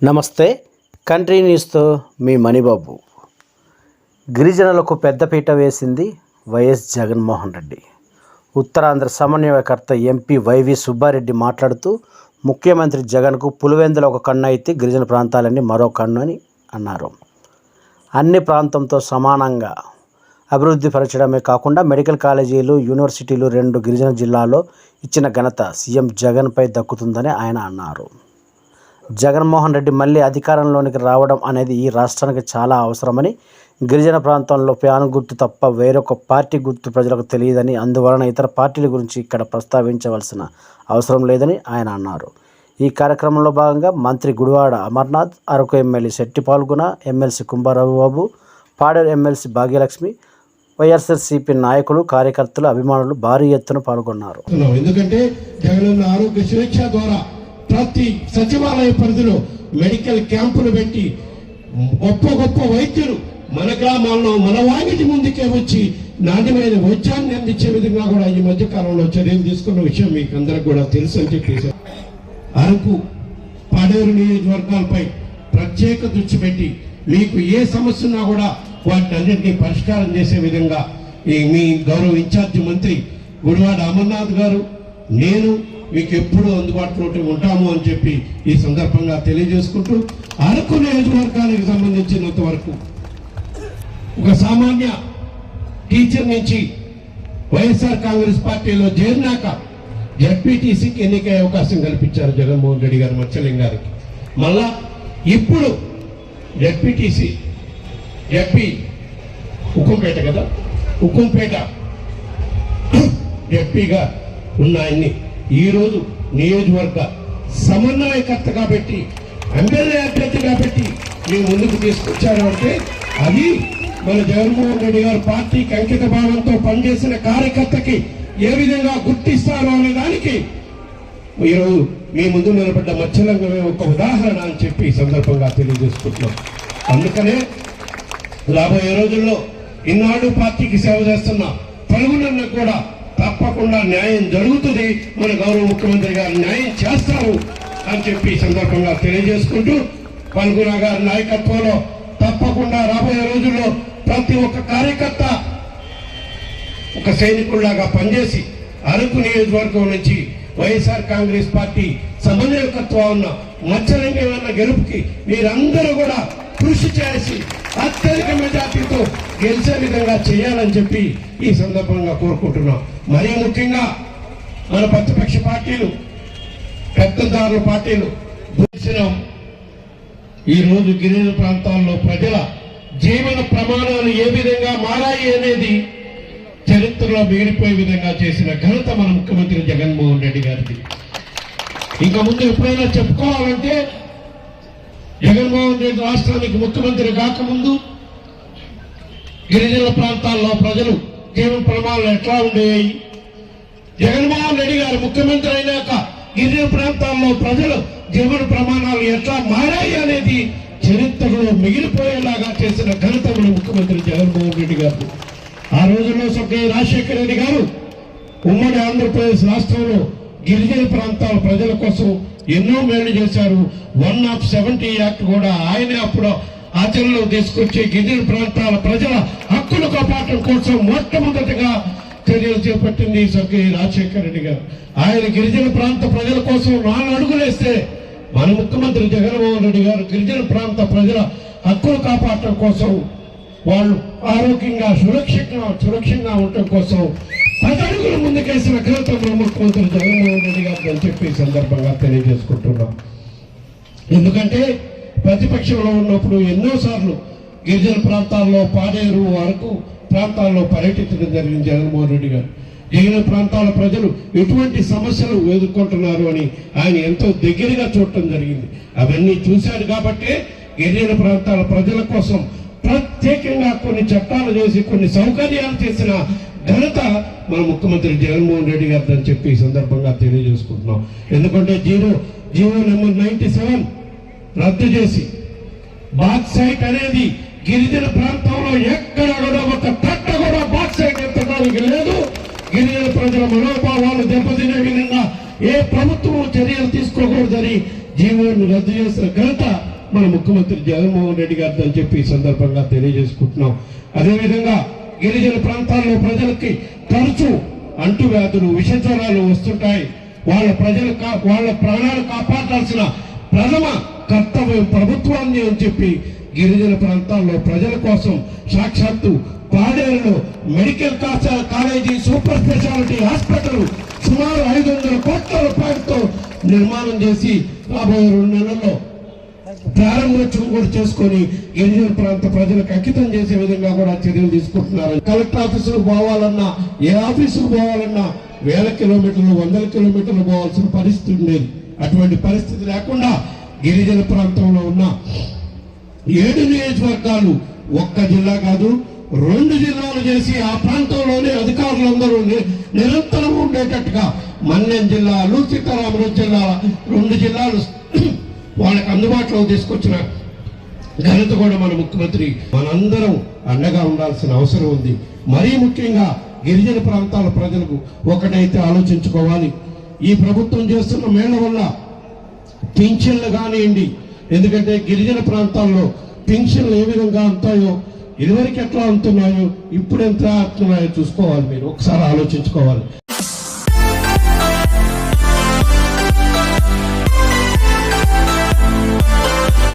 నమస్తే. కంట్రీ న్యూస్తో మీ మణిబాబు. గిరిజనులకు పెద్దపీట వేసింది వైఎస్ జగన్మోహన్ రెడ్డి. ఉత్తరాంధ్ర సమన్వయకర్త ఎంపీ వైవి సుబ్బారెడ్డి మాట్లాడుతూ, ముఖ్యమంత్రి జగన్కు పులివెందుల ఒక కన్ను అయితే గిరిజన ప్రాంతాలన్నీ మరో కన్ను అని అన్నారు. అన్ని ప్రాంతంతో సమానంగా అభివృద్ధి పరచడమే కాకుండా మెడికల్ కాలేజీలు, యూనివర్సిటీలు 2 గిరిజన జిల్లాల్లో ఇచ్చిన ఘనత సీఎం జగన్పై దక్కుతుందని ఆయన అన్నారు. జగన్మోహన్ రెడ్డి మళ్ళీ అధికారంలోనికి రావడం అనేది ఈ రాష్ట్రానికి చాలా అవసరమని, గిరిజన ప్రాంతంలో ఫ్యాన్ గుర్తు తప్ప వేరొక పార్టీ గుర్తు ప్రజలకు తెలియదని, అందువలన ఇతర పార్టీల గురించి ఇక్కడ ప్రస్తావించవలసిన అవసరం లేదని ఆయన అన్నారు. ఈ కార్యక్రమంలో భాగంగా మంత్రి గుడివాడ అమర్నాథ్, అరకు ఎమ్మెల్యే శెట్టి పాల్గొన, ఎమ్మెల్సీ కుంభారావుబాబు, పాడేరు ఎమ్మెల్సీ భాగ్యలక్ష్మి, వైఎస్ఆర్సీపీ నాయకులు, కార్యకర్తలు, అభిమానులు భారీ ఎత్తున పాల్గొన్నారు. ఎందుకంటే జగనన్న ఆరోగ్య సురక్ష ద్వారా ప్రతి సచివాలయ పరిధిలో మెడికల్ క్యాంపులు పెట్టి గొప్ప వైద్యులు మన గ్రామాల్లో మన వాగిటి ముందుకే వచ్చి నాణ్యమైన వైద్యాన్ని అందించే విధంగా కూడా ఈ మధ్య కాలంలో చర్యలు తీసుకున్న విషయం మీకు అందరికి కూడా తెలుసు అని చెప్పేసి అరకు, పాడేరు నియోజకవర్గాలపై ప్రత్యేక దృష్టి పెట్టి మీకు ఏ సమస్య ఉన్నా కూడా వాటిని అన్నింటినీ పరిష్కారం చేసే విధంగా మీ గౌరవ ఇన్ఛార్జి మంత్రి గుడివాడ అమర్నాథ్ గారు, నేను మీకు ఎప్పుడు అందుబాటులో ఉంటాము అని చెప్పి ఈ సందర్భంగా తెలియజేసుకుంటూ, అరకు నియోజకవర్గానికి సంబంధించినంత వరకు ఒక సామాన్య టీచర్ నుంచి వైఎస్ఆర్ కాంగ్రెస్ పార్టీలో చేరినాక జడ్పీటీసీకి ఎన్నికయ్యే అవకాశం కల్పించారు జగన్మోహన్ రెడ్డి గారు మత్స్యలింగ గారికి. మళ్ళా ఇప్పుడు జడ్పీ ఉక్కంపేట కదా, ఉక్కంపేట జడ్పీగా ఉన్న ఆయన్ని ఈరోజు నియోజకవర్గ సమన్వయకర్తగా పెట్టి, ఎమ్మెల్యే అభ్యర్థిగా పెట్టి మేము ముందుకు తీసుకొచ్చారు అంటే అది మన జగన్మోహన్ రెడ్డి గారు పార్టీకి అంకిత భావంతో పనిచేసిన కార్యకర్తకి ఏ విధంగా గుర్తిస్తారు అనే దానికి ఈరోజు మీ ముందు నిలబడ్డ మత్స్యలింగమే ఒక ఉదాహరణ అని చెప్పి ఈ సందర్భంగా తెలియజేసుకుంటున్నాం. అందుకనే రాబోయే రోజుల్లో ఇన్నాళ్ళు పార్టీకి సేవ చేస్తున్న పలువురన్నా కూడా తప్పకుండా న్యాయం జరుగుతుంది, మన గౌరవ ముఖ్యమంత్రి గారు న్యాయం చేస్తారు అని చెప్పి సందర్భంగా తెలియజేసుకుంటూ, పల్గుణ గారి నాయకత్వంలో తప్పకుండా రాబోయే రోజుల్లో ప్రతి ఒక్క కార్యకర్త ఒక సైనికుల్లాగా పనిచేసి అరకు నియోజకవర్గం నుంచి వైఎస్ఆర్ కాంగ్రెస్ పార్టీ సమన్వయకత్వం ఉన్న మత్స్యలింగం గెలుపుకి మీరందరూ కూడా కృషి చేసి అత్యధిక మెజార్టీతో గెలిచే విధంగా చేయాలని చెప్పి ఈ సందర్భంగా కోరుకుంటున్నాం. మరీ ముఖ్యంగా మన ప్రతిపక్ష పార్టీలు, పెద్దదారుల పార్టీలు ఈ రోజు గిరిజన ప్రాంతాల్లో ప్రజల జీవన ప్రమాణాలు ఏ విధంగా మారాయి అనేది చరిత్రలో మిగిలిపోయే విధంగా చేసిన ఘనత మన ముఖ్యమంత్రి జగన్మోహన్ రెడ్డి గారిది. ఇంకా ముందు ఎప్పుడైనా చెప్పుకోవాలంటే జగన్మోహన్ రెడ్డి రాష్ట్రానికి ముఖ్యమంత్రి కాకముందు గిరిజన ప్రాంతాల్లో ప్రజలు జీవన ప్రమాణాలు ఎట్లా ఉండేవి, జగన్మోహన్ రెడ్డి గారు ముఖ్యమంత్రి అయినాక గిరిజన ప్రాంతాల్లో ప్రజలు జీవన ప్రమాణాలు ఎట్లా మారాయి అనేది చరిత్రలో మిగిలిపోయేలాగా చేసిన ఘనత మన ముఖ్యమంత్రి జగన్మోహన్ రెడ్డి గారు. ఆ రోజుల్లో స్వర్గీయ రాజశేఖర రెడ్డి గారు ఉమ్మడి ఆంధ్రప్రదేశ్ రాష్ట్రంలో గిరిజన ప్రాంతాల ప్రజల కోసం ఎన్నో మేలు చేశారు. 170 యాక్ట్ కూడా ఆయనే అప్పుడు ఆచరణలో తీసుకొచ్చి గిరిజన ప్రాంతాల ప్రజల హక్కులు కాపాడటం కోసం మొట్టమొదటిగా చర్యలు చేపట్టింది స్వర్గీయ రాజశేఖర రెడ్డి గారు. ఆయన గిరిజన ప్రాంత ప్రజల కోసం 4 అడుగులేస్తే మన ముఖ్యమంత్రి జగన్మోహన్ రెడ్డి గారు గిరిజన ప్రాంత ప్రజల హక్కులు కాపాడటం కోసం, వాళ్ళు ఆరోగ్యంగా సురక్షంగా ఉండటం కోసం 10 అడుగులు ముందుకేసిన ఘనత మన ముఖ్యమంత్రి జగన్మోహన్ రెడ్డి గారు అని చెప్పి సందర్భంగా తెలియజేసుకుంటున్నాం. ఎందుకంటే ప్రతిపక్షంలో ఉన్నప్పుడు ఎన్నోసార్లు గిరిజన ప్రాంతాల్లో, పాడేరు, అరకు ప్రాంతాల్లో పర్యటించడం జరిగింది జగన్మోహన్ రెడ్డి గారు. గిరిజన ప్రాంతాల ప్రజలు ఎటువంటి సమస్యలు ఎదుర్కొంటున్నారు అని ఆయన ఎంతో దగ్గరగా చూడటం జరిగింది. అవన్నీ చూశాడు కాబట్టే గిరిజన ప్రాంతాల ప్రజల కోసం ప్రత్యేకంగా కొన్ని చట్టాలు చేసి కొన్ని సౌకర్యాలు చేసిన ఘనత మన ముఖ్యమంత్రి జగన్మోహన్ రెడ్డి గారు అని చెప్పి ఈ సందర్భంగా తెలియజేసుకుంటున్నాం. ఎందుకంటే జీవో నెంబర్ 97 రద్దు చేసి బాక్సైట్ అనేది గిరిజన ప్రాంతంలో ఎక్కడ కూడా ఒక తట్ట కూడా బాక్సైట్ ఎత్తడానికి లేదు. గిరిజన ప్రజల మనోభావాలు దెబ్బతినే విధంగా ఏ ప్రభుత్వం చర్యలు తీసుకోకూడదని జీవోను రద్దు చేసిన ఘనత మన ముఖ్యమంత్రి జగన్మోహన్ రెడ్డి గారితో అని చెప్పి ఈ సందర్భంగా తెలియజేసుకుంటున్నాం. అదేవిధంగా గిరిజన ప్రాంతాల్లో ప్రజలకి తరచూ అంటువ్యాధులు, విషజ్వరాలు వస్తుంటాయి. వాళ్ళ ప్రాణాలు కాపాడాల్సిన ప్రథమ కర్తవ్యం ప్రభుత్వాన్ని అని చెప్పి గిరిజన ప్రాంతాల్లో ప్రజల కోసం సాక్షాత్తు పాడేరులో medical college, super speciality hospital సుమారు 500 కోట్ల రూపాయలతో నిర్మాణం చేసి రాబోయే 2 నెలల్లో ప్రారంభోత్సవం కూడా చేసుకొని గిరిజన ప్రాంత ప్రజలకు అంకితం చేసే విధంగా కూడా చర్యలు తీసుకుంటున్నారు. కలెక్టర్ ఆఫీసుకు పోవాలన్నా, ఏ ఆఫీసుకు పోవాలన్నా 1000 కిలోమీటర్లు, 100 కిలోమీటర్లు పోవాల్సిన పరిస్థితి ఉండేది. అటువంటి పరిస్థితి లేకుండా గిరిజన ప్రాంతంలో ఉన్న 7 నియోజకవర్గాలు, ఒక్క జిల్లా కాదు 2 జిల్లాలు చేసి ఆ ప్రాంతంలోనే అధికారులందరూ నిరంతరం ఉండేటట్టుగా మన్యం జిల్లా, అల్లూరు సీతారామరాజు జిల్లా 2 జిల్లాలు వాళ్ళకి అందుబాటులో తీసుకొచ్చిన ఘనత కూడా మన ముఖ్యమంత్రి. మనందరం అండగా ఉండాల్సిన అవసరం ఉంది. మరీ ముఖ్యంగా గిరిజన ప్రాంతాల ప్రజలకు ఒకటైతే ఆలోచించుకోవాలి. ఈ ప్రభుత్వం చేస్తున్న మేళ వల్ల పింఛన్లు కానివ్వండి, ఎందుకంటే గిరిజన ప్రాంతాల్లో పింఛన్లు ఏ విధంగా అంతాయో, ఇదివరకు ఎట్లా అంటున్నాయో, ఇప్పుడు ఎంత అంటున్నాయో చూసుకోవాలి. మీరు ఒకసారి ఆలోచించుకోవాలి.